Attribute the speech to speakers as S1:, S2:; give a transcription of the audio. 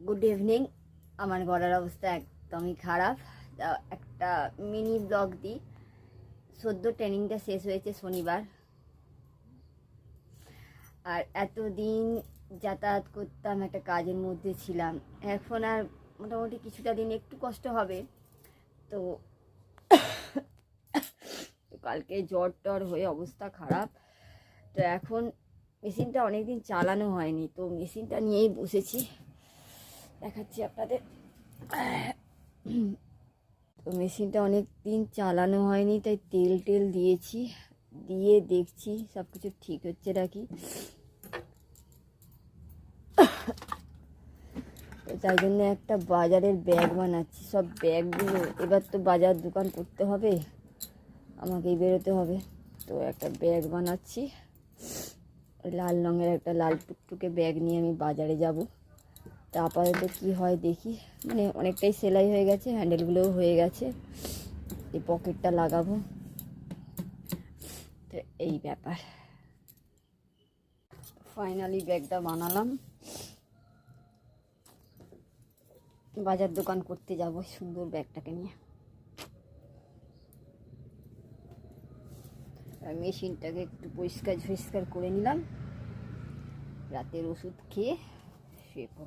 S1: Good evening. আমার গলার অবস্থা একদমই খারাপ। একটা মিনি ব্লগ দিই। সদ্য ট্রেনিংটা শেষ হয়েছে শনিবার, আর এতদিন যাতায়াত করতাম, একটা কাজের মধ্যে ছিলাম। এখন আর মোটামুটি কিছুটা দিন একটু কষ্ট হবে। তো কালকে জ্বর টর হয়ে অবস্থা খারাপ। তো এখন মেশিনটা অনেকদিন চালানো হয়নি, তো মেশিনটা নিয়েই বসেছি, দেখাচ্ছি আপনাদের। তো মেশিনটা অনেক দিন চালানো হয়নি, তাই তেল টেল দিয়েছি, দিয়ে দেখছি সব কিছু ঠিক হচ্ছে নাকি। তাই জন্য একটা বাজারের ব্যাগ বানাচ্ছি। সব ব্যাগগুলো এবার তো বাজার দোকান করতে হবে, আমাকেই বেরোতে হবে। তো একটা ব্যাগ বানাচ্ছি, লাল রঙের একটা লাল টুকটুকে ব্যাগ নিয়ে আমি বাজারে যাব। তা আপাতত কী হয় দেখি। মানে অনেকটাই সেলাই হয়ে গেছে, হ্যান্ডেলগুলোও হয়ে গেছে, এই পকেটটা লাগাবো। তো এই ব্যাপার, ফাইনালি ব্যাগটা বানালাম। বাজার দোকান করতে যাব সুন্দর ব্যাগটাকে নিয়ে। আর মেশিনটাকে একটু পরিষ্কার করে নিলাম। রাতের ওষুধ খেয়ে শুয়ে পড়ব।